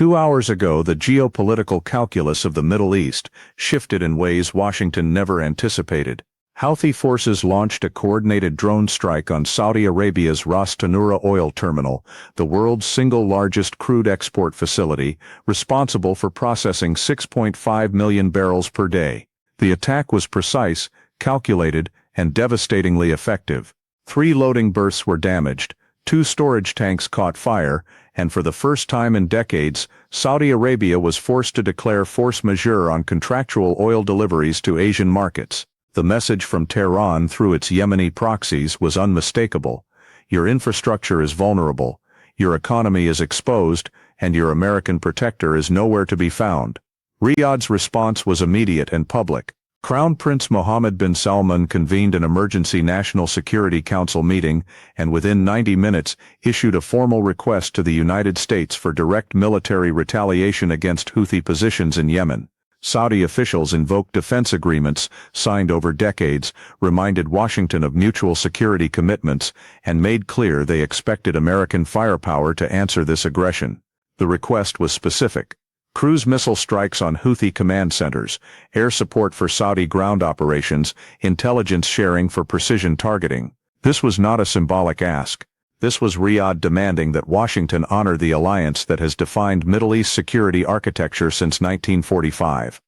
2 hours ago, the geopolitical calculus of the Middle East shifted in ways Washington never anticipated. Houthi forces launched a coordinated drone strike on Saudi Arabia's Ras Tanura oil terminal, the world's single largest crude export facility, responsible for processing 6.5 million barrels per day. The attack was precise, calculated, and devastatingly effective. 3 loading berths were damaged, 2 storage tanks caught fire, and for the first time in decades, Saudi Arabia was forced to declare force majeure on contractual oil deliveries to Asian markets. The message from Tehran through its Yemeni proxies was unmistakable. Your infrastructure is vulnerable, your economy is exposed, and your American protector is nowhere to be found. Riyadh's response was immediate and public. Crown Prince Mohammed bin Salman convened an emergency National Security Council meeting and within 90 minutes issued a formal request to the United States for direct military retaliation against Houthi positions in Yemen. Saudi officials invoked defense agreements signed over decades, reminded Washington of mutual security commitments, and made clear they expected American firepower to answer this aggression. The request was specific. Cruise missile strikes on Houthi command centers, air support for Saudi ground operations, intelligence sharing for precision targeting. This was not a symbolic ask. This was Riyadh demanding that Washington honor the alliance that has defined Middle East security architecture since 1945.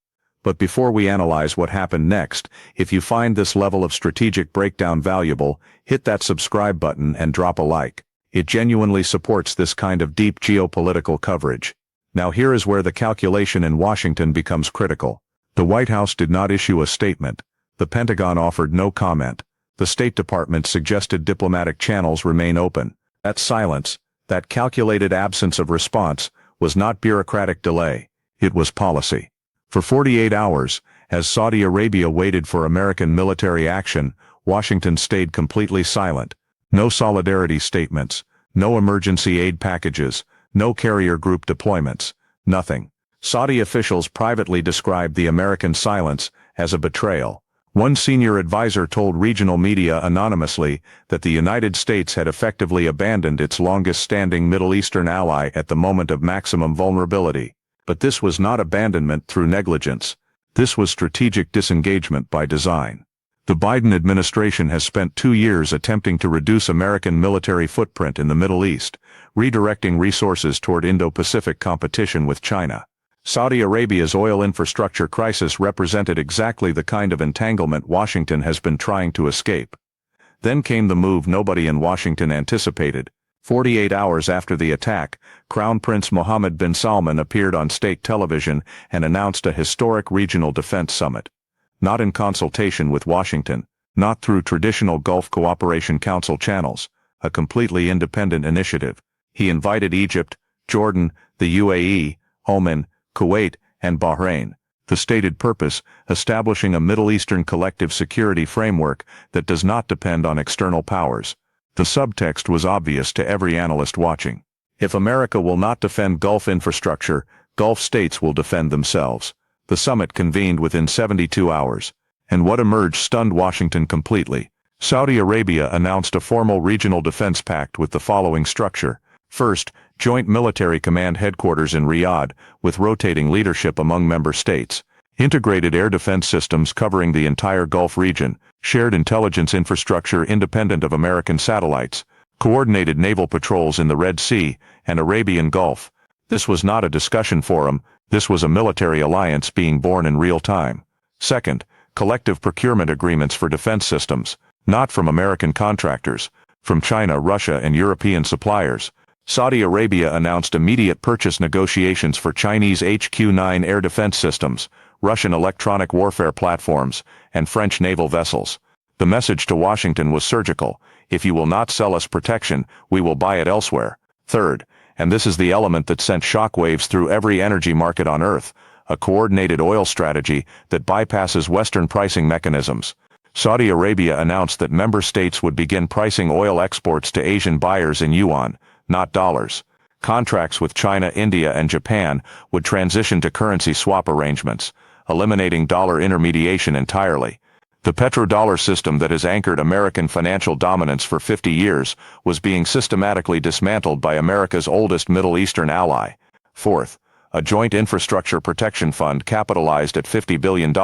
But before we analyze what happened next, if you find this level of strategic breakdown valuable, hit that subscribe button and drop a like. It genuinely supports this kind of deep geopolitical coverage. Now here is where the calculation in Washington becomes critical. The White House did not issue a statement. The Pentagon offered no comment. The State Department suggested diplomatic channels remain open. That silence, that calculated absence of response, was not bureaucratic delay. It was policy. For 48 hours, as Saudi Arabia waited for American military action, Washington stayed completely silent. No solidarity statements, no emergency aid packages, no carrier group deployments, nothing. Saudi officials privately described the American silence as a betrayal. One senior advisor told regional media anonymously that the United States had effectively abandoned its longest-standing Middle Eastern ally at the moment of maximum vulnerability. But this was not abandonment through negligence. This was strategic disengagement by design. The Biden administration has spent 2 years attempting to reduce American military footprint in the Middle East, redirecting resources toward Indo-Pacific competition with China. Saudi Arabia's oil infrastructure crisis represented exactly the kind of entanglement Washington has been trying to escape. Then came the move nobody in Washington anticipated. 48 hours after the attack, Crown Prince Mohammed bin Salman appeared on state television and announced a historic regional defense summit. Not in consultation with Washington, not through traditional Gulf Cooperation Council channels, a completely independent initiative. He invited Egypt, Jordan, the UAE, Oman, Kuwait, and Bahrain. The stated purpose, establishing a Middle Eastern collective security framework that does not depend on external powers. The subtext was obvious to every analyst watching. If America will not defend Gulf infrastructure, Gulf states will defend themselves. The summit convened within 72 hours. And what emerged stunned Washington completely. Saudi Arabia announced a formal regional defense pact with the following structure. First, Joint Military Command Headquarters in Riyadh, with rotating leadership among member states. Integrated air defense systems covering the entire Gulf region. Shared intelligence infrastructure independent of American satellites. Coordinated naval patrols in the Red Sea and Arabian Gulf. This was not a discussion forum. This was a military alliance being born in real time. Second, collective procurement agreements for defense systems. Not from American contractors. From China, Russia, and European suppliers. Saudi Arabia announced immediate purchase negotiations for Chinese HQ-9 air defense systems, Russian electronic warfare platforms, and French naval vessels. The message to Washington was surgical. If you will not sell us protection, we will buy it elsewhere. Third, and this is the element that sent shockwaves through every energy market on Earth, a coordinated oil strategy that bypasses Western pricing mechanisms. Saudi Arabia announced that member states would begin pricing oil exports to Asian buyers in yuan, not dollars. Contracts with China, India, and Japan would transition to currency swap arrangements, eliminating dollar intermediation entirely. The petrodollar system that has anchored American financial dominance for 50 years was being systematically dismantled by America's oldest Middle Eastern ally. Fourth, A joint infrastructure protection fund capitalized at $50 billion,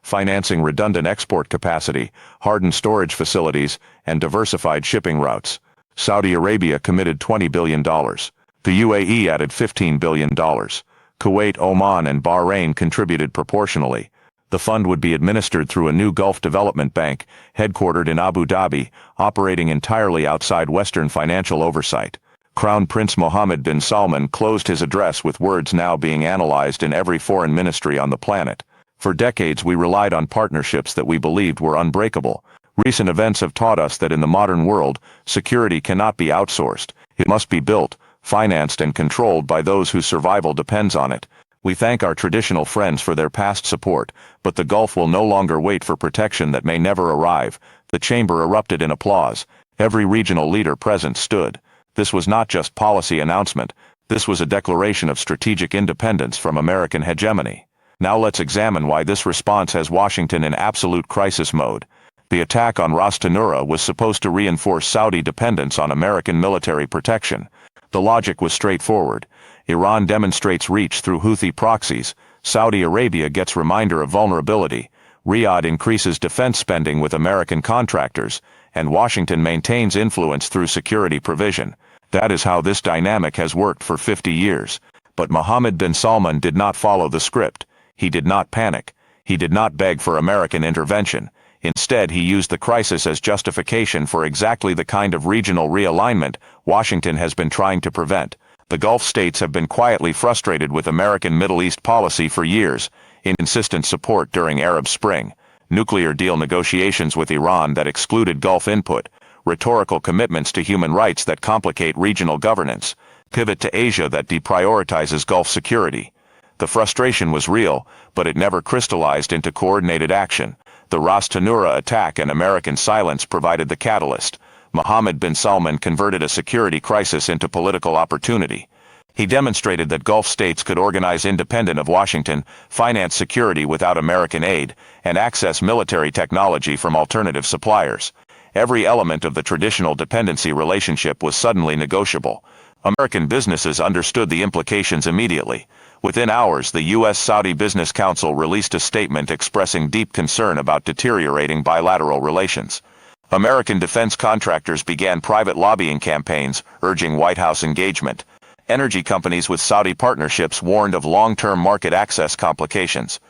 financing redundant export capacity, hardened storage facilities, and diversified shipping routes. Saudi Arabia committed $20 billion. The UAE added $15 billion. Kuwait, Oman, and Bahrain contributed proportionally. The fund would be administered through a new Gulf Development Bank, headquartered in Abu Dhabi, operating entirely outside Western financial oversight. Crown Prince Mohammed bin Salman closed his address with words now being analyzed in every foreign ministry on the planet. For decades we relied on partnerships that we believed were unbreakable. Recent events have taught us that in the modern world, security cannot be outsourced. It must be built, financed, and controlled by those whose survival depends on it. We thank our traditional friends for their past support, but the Gulf will no longer wait for protection that may never arrive. The chamber erupted in applause. Every regional leader present stood. This was not just policy announcement. This was a declaration of strategic independence from American hegemony. Now let's examine why this response has Washington in absolute crisis mode. The attack on Ras Tanura was supposed to reinforce Saudi dependence on American military protection. The logic was straightforward. Iran demonstrates reach through Houthi proxies. Saudi Arabia gets reminder of vulnerability. Riyadh increases defense spending with American contractors, and Washington maintains influence through security provision. That is how this dynamic has worked for 50 years. But Mohammed bin Salman did not follow the script. He did not panic. He did not beg for American intervention. Instead, he used the crisis as justification for exactly the kind of regional realignment Washington has been trying to prevent. The Gulf states have been quietly frustrated with American Middle East policy for years, inconsistent support during Arab Spring, nuclear deal negotiations with Iran that excluded Gulf input, rhetorical commitments to human rights that complicate regional governance, pivot to Asia that deprioritizes Gulf security. The frustration was real, but it never crystallized into coordinated action. The Ras Tanura attack and American silence provided the catalyst. Mohammed bin Salman converted a security crisis into political opportunity. He demonstrated that Gulf states could organize independent of Washington, finance security without American aid, and access military technology from alternative suppliers. Every element of the traditional dependency relationship was suddenly negotiable. American businesses understood the implications immediately. Within hours, the U.S.-Saudi Business Council released a statement expressing deep concern about deteriorating bilateral relations. American defense contractors began private lobbying campaigns, urging White House engagement. Energy companies with Saudi partnerships warned of long-term market access complications.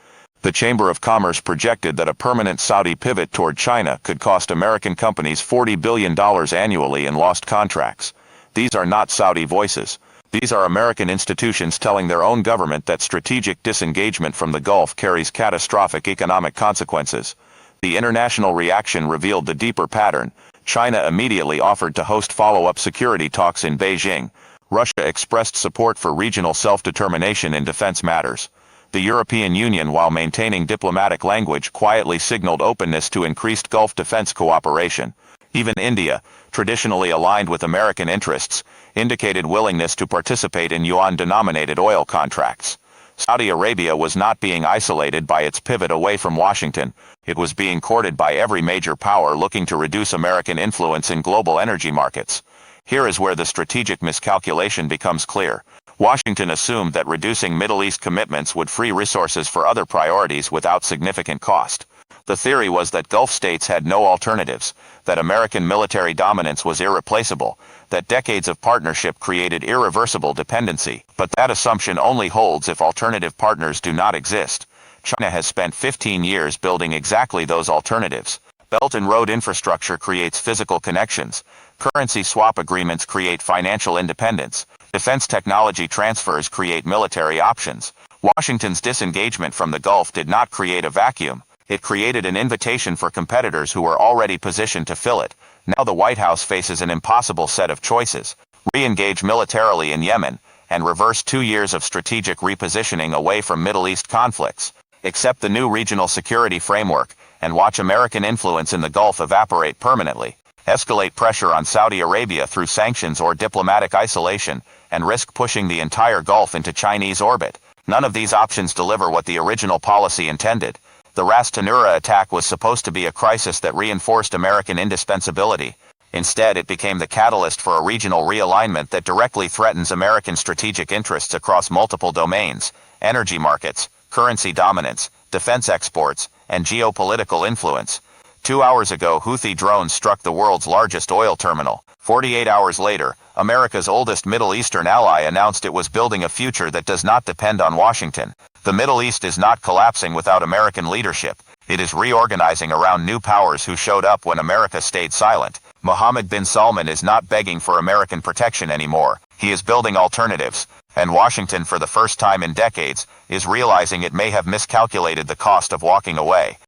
The Chamber of Commerce projected that a permanent Saudi pivot toward China could cost American companies $40 billion annually in lost contracts. These are not Saudi voices. These are American institutions telling their own government that strategic disengagement from the Gulf carries catastrophic economic consequences. The international reaction revealed the deeper pattern. China immediately offered to host follow-up security talks in Beijing. Russia expressed support for regional self-determination in defense matters. The European Union, while maintaining diplomatic language, quietly signaled openness to increased Gulf defense cooperation. Even India, traditionally aligned with American interests, indicated willingness to participate in yuan-denominated oil contracts. Saudi Arabia was not being isolated by its pivot away from Washington. It was being courted by every major power looking to reduce American influence in global energy markets. Here is where the strategic miscalculation becomes clear. Washington assumed that reducing Middle East commitments would free resources for other priorities without significant cost. The theory was that Gulf states had no alternatives, that American military dominance was irreplaceable, that decades of partnership created irreversible dependency. But that assumption only holds if alternative partners do not exist. China has spent 15 years building exactly those alternatives. Belt and road infrastructure creates physical connections. Currency swap agreements create financial independence. Defense technology transfers create military options. Washington's disengagement from the Gulf did not create a vacuum. It created an invitation for competitors who were already positioned to fill it. Now the White House faces an impossible set of choices. Re-engage militarily in Yemen, and reverse 2 years of strategic repositioning away from Middle East conflicts. Accept the new regional security framework, and watch American influence in the Gulf evaporate permanently. Escalate pressure on Saudi Arabia through sanctions or diplomatic isolation, and risk pushing the entire Gulf into Chinese orbit. None of these options deliver what the original policy intended. The Ras Tanura attack was supposed to be a crisis that reinforced American indispensability. Instead, it became the catalyst for a regional realignment that directly threatens American strategic interests across multiple domains: energy markets, currency dominance, defense exports, and geopolitical influence. 2 hours ago, Houthi drones struck the world's largest oil terminal. 48 hours later, America's oldest Middle Eastern ally announced it was building a future that does not depend on Washington. The Middle East is not collapsing without American leadership. It is reorganizing around new powers who showed up when America stayed silent. Mohammed bin Salman is not begging for American protection anymore. He is building alternatives. And Washington, for the first time in decades, is realizing it may have miscalculated the cost of walking away.